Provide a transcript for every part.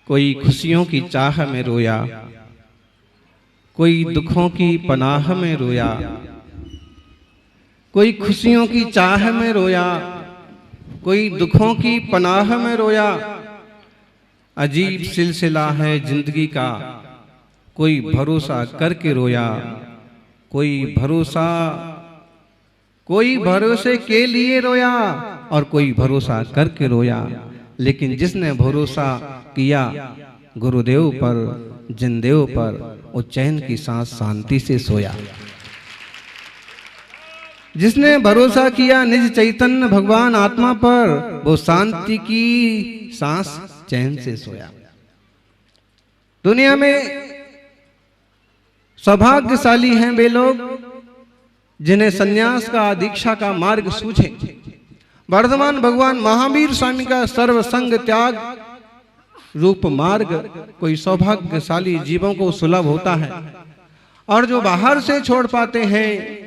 कोई खुशियों की चाह में रोया, कोई दुखों की पनाह में रोया, कोई खुशियों की चाह में रोया, कोई दुखों की पनाह में रोया। अजीब सिलसिला है जिंदगी का, कोई भरोसा करके रोया, कोई भरोसे के लिए रोया और कोई भरोसा करके रोया। लेकिन जिसने भरोसा किया गुरुदेव पर, जिनदेव पर, वो चैन की सांस शांति से सोया। जिसने भरोसा किया निज चैतन्य भगवान आत्मा पर, वो शांति की सांस चैन से सोया। दुनिया में सौभाग्यशाली हैं वे लोग जिन्हें सन्यास का, दीक्षा का मार्ग सूझे। वर्धमान भगवान महावीर स्वामी का सर्वसंग त्याग रूप मार्ग कोई सौभाग्यशाली जीवों को सुलभ होता है। और जो बाहर से छोड़ पाते हैं,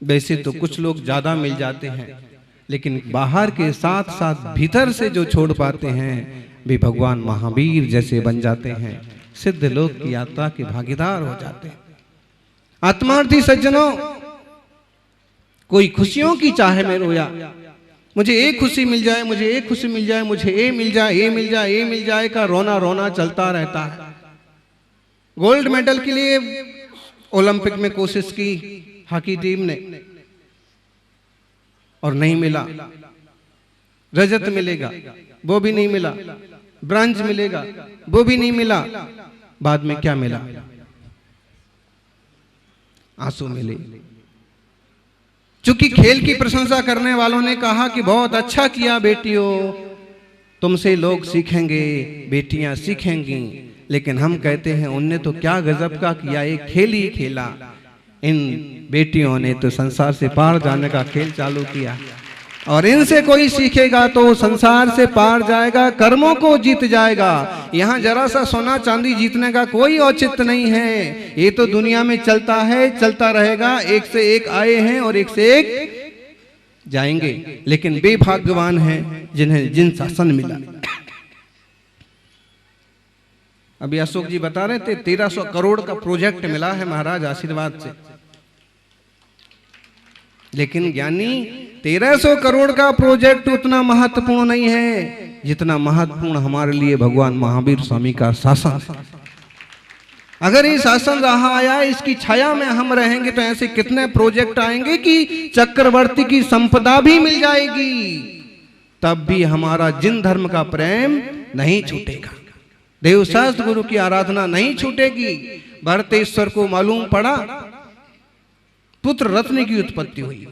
वैसे तो कुछ लोग ज्यादा मिल जाते हैं, लेकिन बाहर के साथ साथ भीतर से जो छोड़ पाते हैं वे भगवान महावीर जैसे बन जाते हैं, सिद्ध लोक की यात्रा के भागीदार हो जाते हैं। आत्मार्थी सज्जनों, कोई खुशियों की चाह में रोया, मुझे एक खुशी मिल जाए, मुझे एक खुशी मिल जाए, मुझे ये मिल जाए, ये मिल जाए, ये मिल जाए का रोना रोना चलता रहता है। गोल्ड मेडल के लिए ओलंपिक में कोशिश की हॉकी टीम ने और नहीं मिला। रजत मिलेगा, वो भी नहीं मिला। ब्रॉन्ज मिलेगा, वो भी नहीं मिला। बाद में क्या मिला? आंसू मिले। चूंकि खेल की प्रशंसा करने वालों ने कहा कि बहुत अच्छा किया बेटियों, तुमसे लोग सीखेंगे, बेटियां सीखेंगी। लेकिन हम कहते हैं उनने तो क्या गजब का किया, एक खेल ही खेला। इन बेटियों ने तो संसार से पार जाने का खेल चालू किया। और इनसे कोई सीखेगा तो संसार से पार जाएगा, कर्मों को जीत जाएगा। यहाँ जरा सा सोना चांदी जीतने का कोई औचित्य नहीं है। ये तो दुनिया में चलता है, चलता रहेगा। एक से एक आए हैं और एक से एक जाएंगे। लेकिन बेभाग्यवान हैं जिन्हें जिन शासन मिला। अभी अशोक जी बता रहे थे 1300 करोड़ का प्रोजेक्ट मिला है महाराज आशीर्वाद से। लेकिन ज्ञानी 1300 करोड़ का प्रोजेक्ट उतना महत्वपूर्ण नहीं है जितना महत्वपूर्ण हमारे लिए भगवान महावीर स्वामी का शासन। अगर ये शासन रहा आया, इसकी छाया में हम रहेंगे तो ऐसे कितने प्रोजेक्ट आएंगे कि चक्रवर्ती की संपदा भी मिल जाएगी, तब भी हमारा जिन धर्म का प्रेम नहीं छूटेगा, देव शास्त्र गुरु की आराधना नहीं छूटेगी। भरतेश्वर को मालूम पड़ा पुत्र रत्न की उत्पत्ति हुई।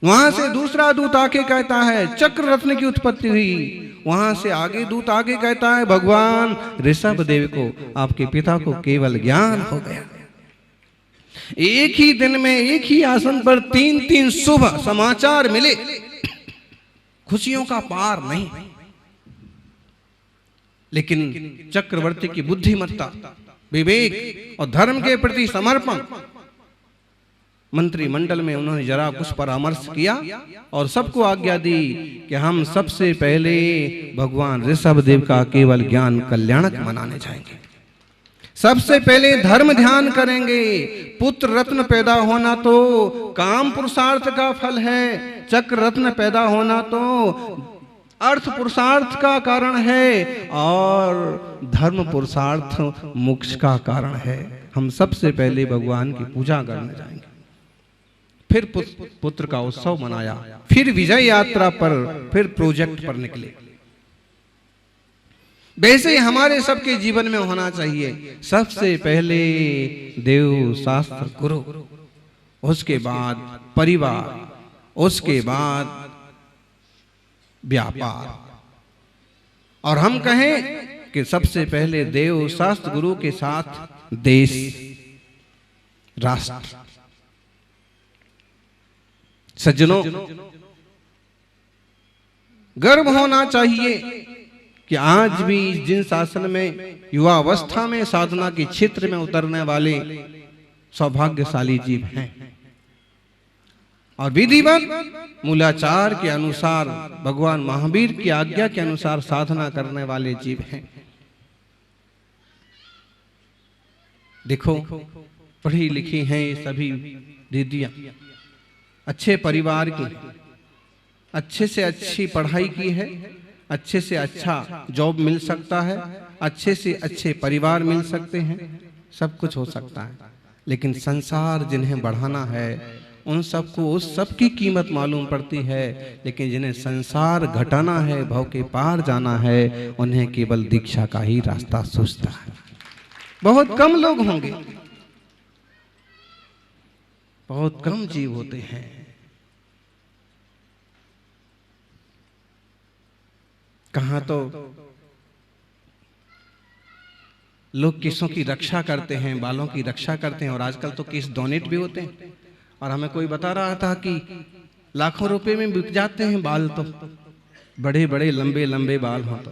वहां से दूसरा दूत आके कहता है चक्र रत्न की उत्पत्ति हुई। वहां से आगे दूत आगे कहता है भगवान ऋषभ देव को, आपके पिता को केवल ज्ञान हो गया। एक ही दिन में एक ही आसन पर 3-3 शुभ समाचार मिले। खुशियों का पार नहीं। लेकिन चक्रवर्ती की बुद्धिमत्ता, विवेक और धर्म के प्रति समर्पण, मंत्रिमंडल में उन्होंने जरा कुछ परामर्श किया और सबको आज्ञा दी कि हम सबसे पहले भगवान ऋषभ देव का केवल ज्ञान कल्याणक मनाने जाएंगे। सबसे पहले धर्म ध्यान करेंगे। पुत्र रत्न पैदा होना तो काम पुरुषार्थ का फल है, चक्र रत्न पैदा होना तो अर्थ पुरुषार्थ का कारण है और धर्म पुरुषार्थ मोक्ष का कारण है। हम सबसे पहले भगवान की पूजा करने जाएंगे। फिर पुत्र का उत्सव मनाया, फिर विजय यात्रा पर, फिर प्रोजेक्ट पर निकले। वैसे ही हमारे सबके जीवन में होना चाहिए। सबसे पहले देव शास्त्र गुरु, उसके बाद परिवार, उसके बाद व्यापार। और हम कहें कि सबसे पहले देव शास्त्र गुरु के साथ देश, राष्ट्र। सज्जनों, गर्व होना चाहिए कि आज भी जिन शासन में युवावस्था में साधना के क्षेत्र में उतरने वाले सौभाग्यशाली जीव हैं। और विधिवत मूलाचार के अनुसार भगवान महावीर की आज्ञा के अनुसार साधना करने वाले जीव हैं। देखो पढ़ी लिखी हैं ये सभी दीदियां, अच्छे परिवार की, अच्छे से अच्छी पढ़ाई की है, अच्छे से अच्छा जॉब मिल सकता है, अच्छे से अच्छे परिवार मिल सकते हैं, सब कुछ हो सकता है। लेकिन संसार जिन्हें बढ़ाना है उन सबको उस सब की कीमत मालूम पड़ती है, लेकिन जिन्हें संसार घटाना है, भव के पार जाना है, उन्हें केवल दीक्षा का ही रास्ता सूझता है। बहुत कम लोग होंगे, बहुत कम जीव होते हैं। कहां तो लोग केसों की रक्षा करते हैं, बालों की रक्षा करते हैं, और आजकल तो केस डोनेट भी होते हैं। और हमें कोई बता रहा था कि लाखों रुपए में बिक जाते हैं बाल, तो बड़े बड़े लंबे लंबे बाल हो। तो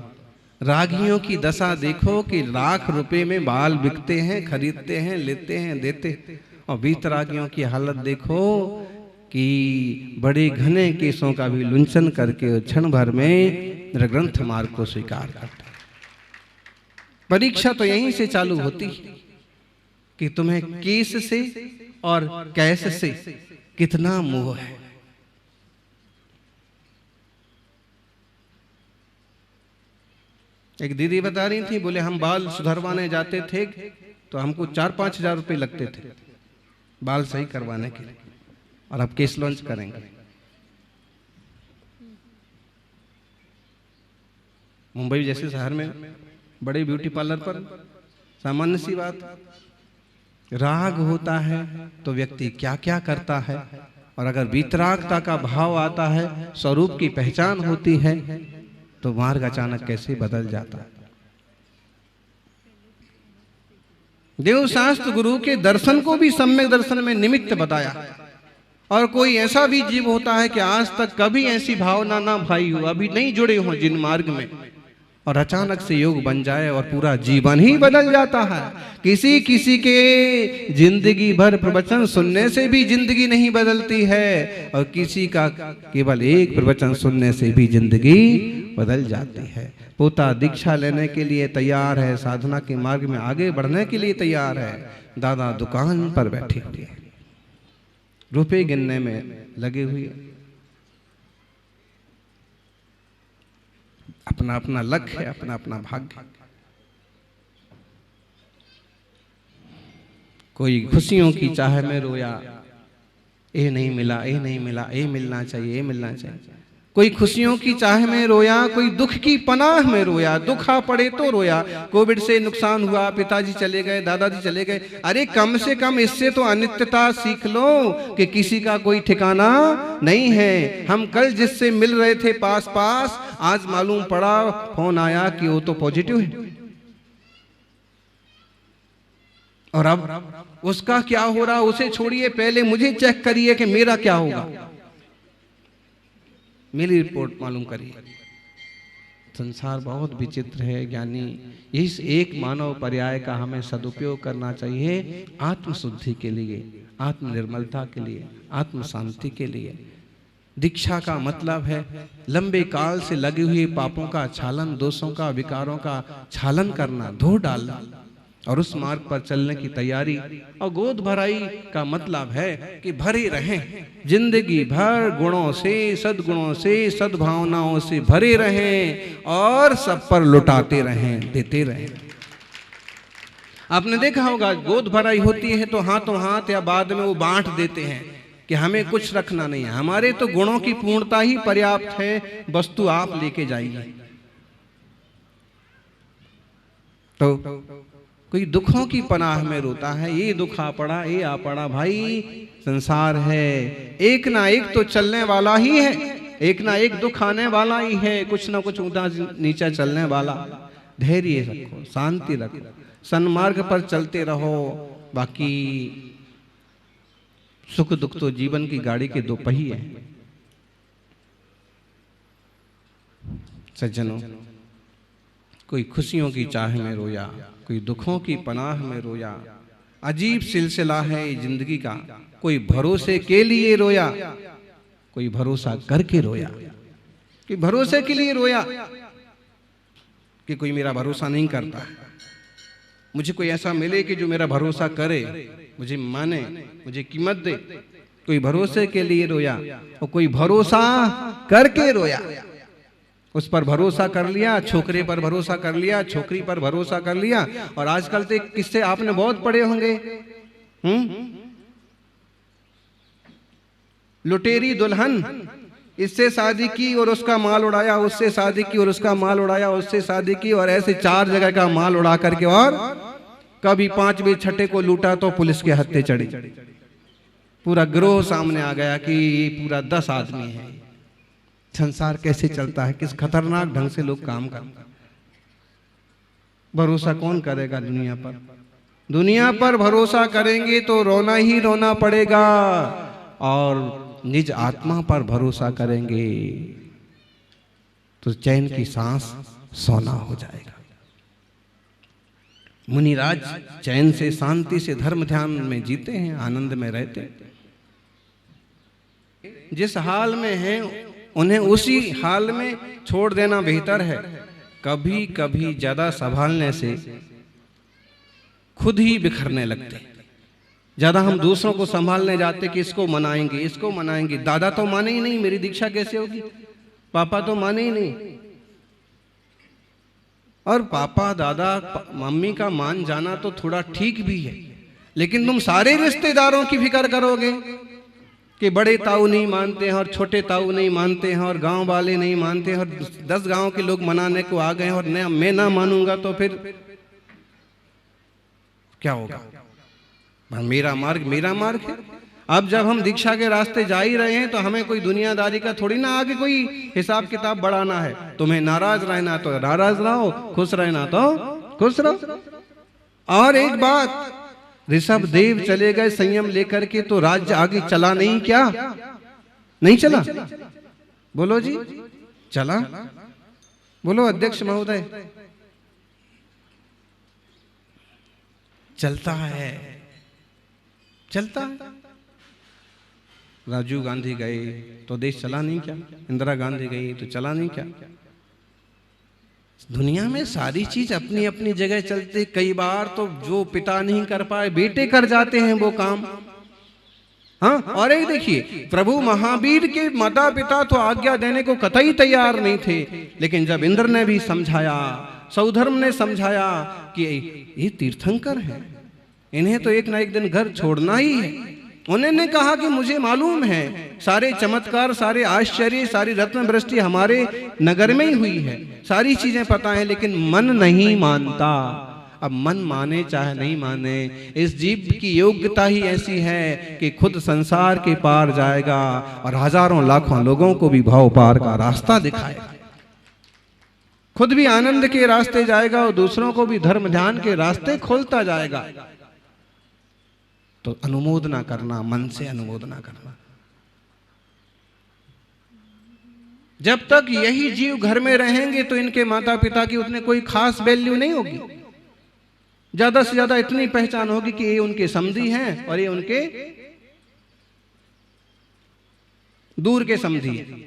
रागियों की दशा देखो कि लाख रुपए में बाल बिकते हैं, खरीदते हैं, लेते हैं, देते। और वीतरागियों की हालत देखो कि बड़े घने केसों का भी लुंचन करके क्षण भर में ग्रंथ मार्ग को स्वीकार करते हैं। परीक्षा तो यहीं से चालू होती है कि तुम्हें केस से और कैस से कितना मोह है। एक दीदी बता रही थी, बोले हम बाल सुधरवाने जाते थे तो हमको 4-5 हजार रुपए लगते थे बाल सही करवाने के लिए, और अब केस लॉन्च करेंगे। मुंबई जैसे शहर में बड़े ब्यूटी पार्लर पर सामान्य सी बात, राग होता है तो व्यक्ति क्या क्या करता है, और अगर वीतरागता का भाव आता है, स्वरूप की पहचान होती है, तो मार्ग अचानक कैसे बदल जाता है। देव शास्त्र गुरु के दर्शन को भी सम्यक दर्शन में निमित्त बताया। और कोई ऐसा भी जीव होता है कि आज तक कभी ऐसी भावना ना भाई हो, अभी नहीं जुड़े हो जिन मार्ग में, और अचानक से योग बन जाए और पूरा जीवन ही बदल जाता है। किसी किसी के जिंदगी भर प्रवचन सुनने से भी जिंदगी नहीं बदलती है, और किसी का केवल एक प्रवचन सुनने से भी जिंदगी बदल जाती है। पोता दीक्षा लेने के लिए तैयार है, साधना के मार्ग में आगे बढ़ने के लिए तैयार है, दादा दुकान पर बैठे हुए रुपए गिनने में लगे हुए, अपना अपना लक्ष्य है, अपना अपना भाग्य। कोई खुशियों की चाह में रोया, ये नहीं मिला, ये नहीं मिला, ये मिलना चाहिए, ये मिलना चाहिए। कोई खुशियों की चाह में रोया, कोई दुख की पनाह में रोया, दुख आ पड़े तो रोया। कोविड से नुकसान हुआ, पिताजी चले गए, दादाजी चले गए, अरे कम से कम इससे तो अनित्यता सीख लो कि किसी का कोई ठिकाना नहीं है। हम कल जिससे मिल रहे थे पास पास, आज मालूम पड़ा फोन आया कि वो तो पॉजिटिव है, और अब उसका क्या हो रहा उसे छोड़िए, पहले मुझे चेक करिए कि मेरा क्या होगा, मेरी रिपोर्ट मालूम करिए। संसार बहुत विचित्र है ज्ञानी। इस एक मानव पर्याय का हमें सदुपयोग करना चाहिए आत्म शुद्धि के लिए, आत्म निर्मलता के लिए, आत्म शांति के लिए। दीक्षा का मतलब है लंबे काल से लगे हुए पापों का छालन, दोषों का, विकारों का छालन करना, धो डालना, और उस मार्ग पर चलने की तैयारी। और गोद भराई का मतलब है कि भरे रहें, जिंदगी भर गुणों से, सद्गुणों से, सद्भावनाओं से भरे रहें, और सब पर लुटाते रहें, देते रहें। आपने देखा होगा गोद भराई होती है तो हाथों हाथ या बाद में वो बांट देते हैं कि हमें कुछ रखना नहीं है, हमारे तो गुणों की पूर्णता ही पर्याप्त है, वस्तु आप लेके जाइए। तो कोई दुखों की पनाह में रोता है, ये दुख आ पड़ा, ये आ पड़ा। भाई संसार है, एक ना एक तो चलने वाला ही है, एक ना एक दुख आने वाला ही है, कुछ ना कुछ ऊंचा नीचा चलने वाला। धैर्य रखो, शांति रखो, सन्मार्ग पर चलते रहो। बाकी सुख दुख तो जीवन की गाड़ी के दो पहिए हैं। सज्जनों, कोई खुशियों की चाह में रोया, कोई दुखों की पनाह में रोया। अजीब सिलसिला है जिंदगी का। कोई भरोसे के लिए रोया, कोई भरोसा करके रोया, कि भरोसे के लिए रोया कि कोई मेरा भरोसा नहीं करता, मुझे कोई ऐसा मिले कि जो मेरा भरोसा करे, मुझे माने, मुझे कीमत दे। कोई भरोसे के लिए रोया और कोई भरोसा करके रोया। उस पर भरोसा कर लिया, छोकरे पर भरोसा कर लिया, छोकरी पर भरोसा कर लिया। और आजकल तो किस्से आपने बहुत पढ़े होंगे, लुटेरी दुल्हन, इससे शादी की और उसका माल उड़ाया, उससे शादी की और उसका माल उड़ाया, उससे शादी की, और ऐसे 4 जगह का माल उड़ा करके, और कभी 5वें छठे को लूटा तो पुलिस के हत्थे चढ़ी। पूरा गिरोह सामने आ गया कि ये पूरा 10 आदमी है। संसार कैसे चलता है, किस खतरनाक ढंग से लोग काम करते। भरोसा कौन करेगा दुनिया पर? दुनिया पर भरोसा करेंगे तो रोना ही रोना पड़ेगा, और निज आत्मा पर भरोसा करेंगे तो चैन की सांस सोना हो जाएगा। मुनिराज चैन से, शांति से, धर्म ध्यान में जीते हैं, आनंद में रहते हैं। जिस हाल में हैं उन्हें उसी हाल में छोड़ देना बेहतर है। कभी कभी ज्यादा संभालने से खुद ही बिखरने लगते। ज्यादा हम दूसरों को संभालने जाते कि इसको मनाएंगे, इसको मनाएंगे। दादा तो माने ही नहीं, मेरी दीक्षा कैसे होगी? पापा तो माने ही नहीं। और पापा दादा मम्मी का मान जाना तो थोड़ा ठीक भी है, लेकिन तुम सारे रिश्तेदारों की फिक्र करोगे कि बड़े ताऊ नहीं मानते हैं और छोटे ताऊ नहीं मानते हैं और गांव वाले नहीं मानते हैं और 10 गांव के लोग मनाने को आ गए हैं और मैं ना मानूंगा तो फिर क्या होगा? मेरा मार्ग है। अब जब हम दीक्षा के रास्ते जा ही रहे हैं तो हमें कोई दुनियादारी का थोड़ी ना आगे कोई हिसाब किताब बढ़ाना है। तुम्हें नाराज रहना तो नाराज रहो, खुश रहना तो खुश रहो। और एक बात, ऋषभ देव चले गए संयम लेकर के तो राज्य आगे चला नहीं क्या? नहीं चला? बोलो जी, चला? बोलो अध्यक्ष महोदय, चलता है, चलता है। राजीव गांधी गए तो देश चला नहीं क्या? इंदिरा गांधी गई तो चला नहीं क्या? दुनिया में सारी चीज अपनी अपनी जगह चलते। कई बार तो जो पिता नहीं कर पाए बेटे कर जाते हैं वो काम। हाँ, और एक देखिए, प्रभु महावीर के माता पिता तो आज्ञा देने को कतई तैयार नहीं थे, लेकिन जब इंद्र ने भी समझाया, सौधर्म ने समझाया कि ये तीर्थंकर है, इन्हें तो एक ना एक दिन घर छोड़ना ही है। उन्होंने कहा कि मुझे मालूम है सारे चमत्कार, सारे आश्चर्य, सारी रत्न वृष्टि हमारे नगर में ही हुई है, सारी चीजें पता है, लेकिन मन नहीं मानता। अब मन माने चाहे नहीं माने, इस जीव की योग्यता ही ऐसी है कि खुद संसार के पार जाएगा और हजारों लाखों लोगों को भी भाव पार का रास्ता दिखाएगा। खुद भी आनंद के रास्ते जाएगा और दूसरों को भी धर्म ध्यान के रास्ते खोलता जाएगा। तो अनुमोदना करना, मन से अनुमोदना करना। जब तक यही जीव घर में रहेंगे तो इनके माता पिता की उतने कोई खास वैल्यू नहीं होगी। ज्यादा से ज्यादा इतनी पहचान होगी कि ये उनके समधी हैं और ये उनके दूर के समधी हैं,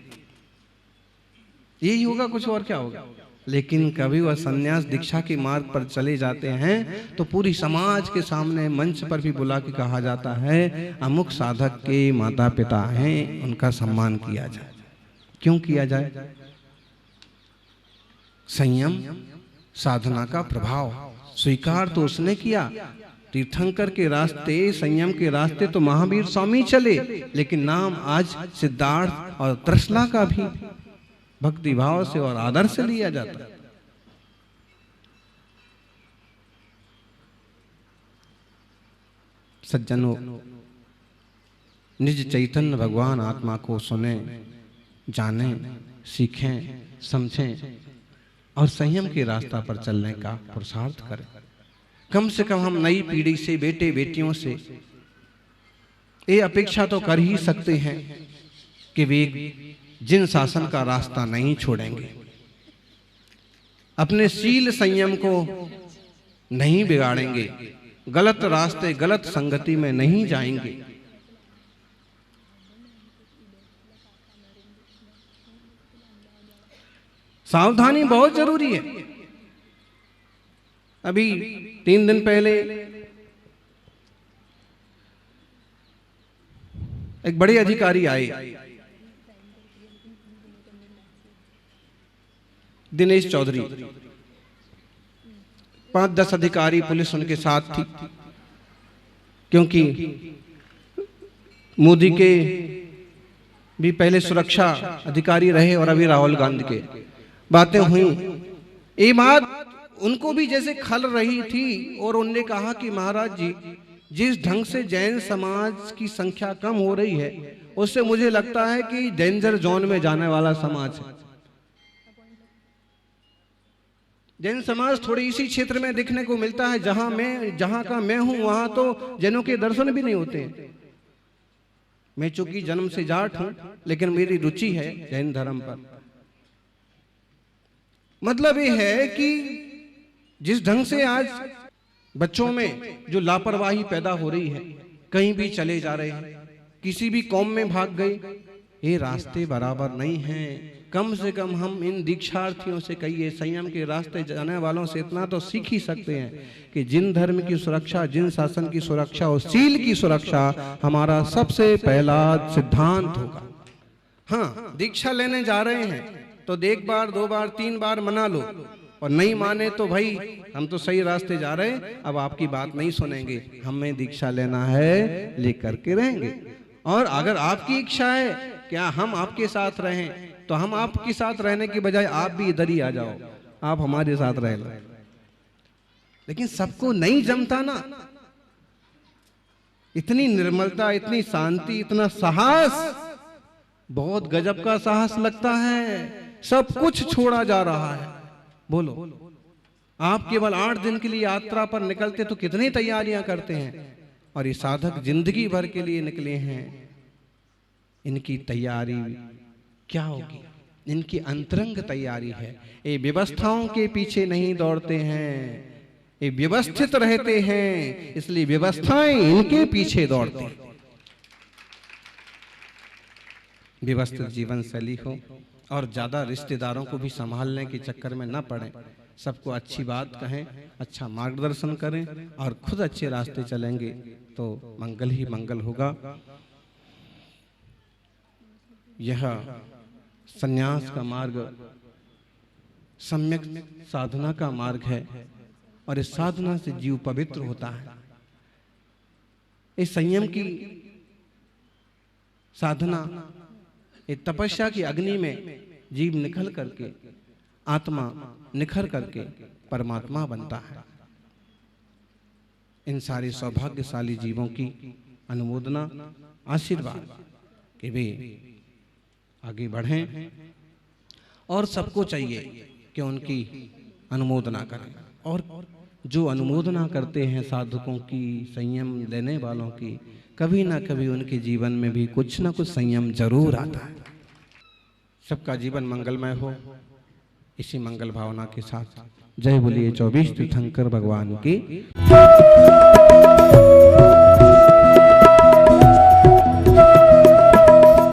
यही होगा, कुछ और क्या होगा। लेकिन कभी वह सन्यास दीक्षा के मार्ग पर चले जाते हैं तो पूरी समाज के सामने मंच पर भी बुला के कहा जाता है अमुक साधक के माता पिता हैं, उनका सम्मान किया जाए। क्यों किया जाए? संयम साधना का प्रभाव स्वीकार तो उसने किया। तीर्थंकर के रास्ते, संयम के रास्ते तो महावीर स्वामी चले, लेकिन नाम आज सिद्धार्थ और त्रिशला का भी भक्ति भाव से और आदर से लिया जाता है। सज्जनों, निज चैतन्य भगवान आत्मा को सुने, जाने, सीखें, समझें और संयम के रास्ता पर चलने का पुरुषार्थ करें। कम से कम हम नई पीढ़ी से, बेटे बेटियों से ये अपेक्षा तो कर ही सकते हैं कि वे जिन शासन का रास्ता नहीं छोड़ेंगे, अपने शील संयम को नहीं बिगाड़ेंगे, गलत रास्ते, गलत संगति में नहीं जाएंगे। सावधानी बहुत जरूरी है। अभी 3 दिन पहले एक बड़े अधिकारी आए, दिनेश चौधरी, 5-10 अधिकारी पुलिस उनके साथ थी, क्योंकि मोदी के भी पहले सुरक्षा अधिकारी रहे और अभी राहुल गांधी के बातें हुई। ये बात उनको भी जैसे खल रही थी और उनने कहा कि महाराज जी, जिस ढंग से जैन समाज की संख्या कम हो रही है उससे मुझे लगता है कि डेंजर जोन में जाने वाला समाज है। जैन समाज थोड़ी इसी क्षेत्र में देखने को मिलता है जहां का मैं हूं, वहां तो जैनों के दर्शन भी नहीं होते हैं। मैं चूंकि जन्म से जाट हूं, लेकिन मेरी रुचि है जैन धर्म पर। मतलब ये है कि जिस ढंग से आज बच्चों में जो लापरवाही पैदा हो रही है, कहीं भी चले जा रहे हैं, किसी भी कौम में भाग गए, ये रास्ते बराबर नहीं हैं। कम से कम हम इन दीक्षार्थियों से कहिए, संयम के रास्ते जाने वालों से इतना तो सीख ही सकते हैं कि जिन धर्म की सुरक्षा, जिन शासन की सुरक्षा और शील की सुरक्षा हमारा सबसे पहला सिद्धांत होगा। हाँ, दीक्षा लेने जा रहे हैं तो 1 बार 2 बार 3 बार मना लो, और नहीं माने तो भाई हम तो सही रास्ते जा रहे हैं, अब आपकी बात नहीं सुनेंगे, हमें दीक्षा लेना है, लेकर के रहेंगे। और अगर आपकी इच्छा है क्या हम आपके साथ रहें, तो हम आपके साथ रहने की बजाय आप भी इधर ही आ जाओ, आप हमारे साथ रह लो। लेकिन सबको नहीं जमता ना। इतनी निर्मलता, इतनी शांति, इतना साहस, बहुत गजब का साहस लगता है। सब कुछ छोड़ा जा रहा है। बोलो, आप केवल 8 दिन के लिए यात्रा पर निकलते तो कितनी तैयारियां करते हैं, और ये साधक जिंदगी भर के लिए निकले हैं। इनकी तैयारी क्या होगी? इनकी अंतरंग तैयारी है। ये व्यवस्थाओं के पीछे नहीं दौड़ते हैं, ये व्यवस्थित रहते हैं, इसलिए व्यवस्थाएं इनके पीछे दौड़ती। व्यवस्थित जीवन शैली हो और ज्यादा रिश्तेदारों को भी संभालने के चक्कर में न पड़े। सबको अच्छी बात कहें, अच्छा मार्गदर्शन करें और खुद अच्छे रास्ते चलेंगे तो मंगल ही मंगल होगा। यह संन्यास का मार्ग सम्यक साधना का मार्ग है, और इस साधना से जीव पवित्र होता है। इस संयम की साधना, इस तपस्या की अग्नि में जीव निखल करके, आत्मा निखर करके परमात्मा बनता है। इन सारे सौभाग्यशाली जीवों की अनुमोदना, आशीर्वाद कि वे आगे बढ़ें, और सबको चाहिए कि उनकी अनुमोदना करें। और जो अनुमोदना करते हैं साधकों की, संयम लेने वालों की, कभी ना कभी उनके जीवन में भी कुछ ना कुछ संयम जरूर आता है। सबका जीवन मंगलमय हो, इसी मंगल भावना के साथ जय बोलिए 24 तीर्थंकर भगवान की।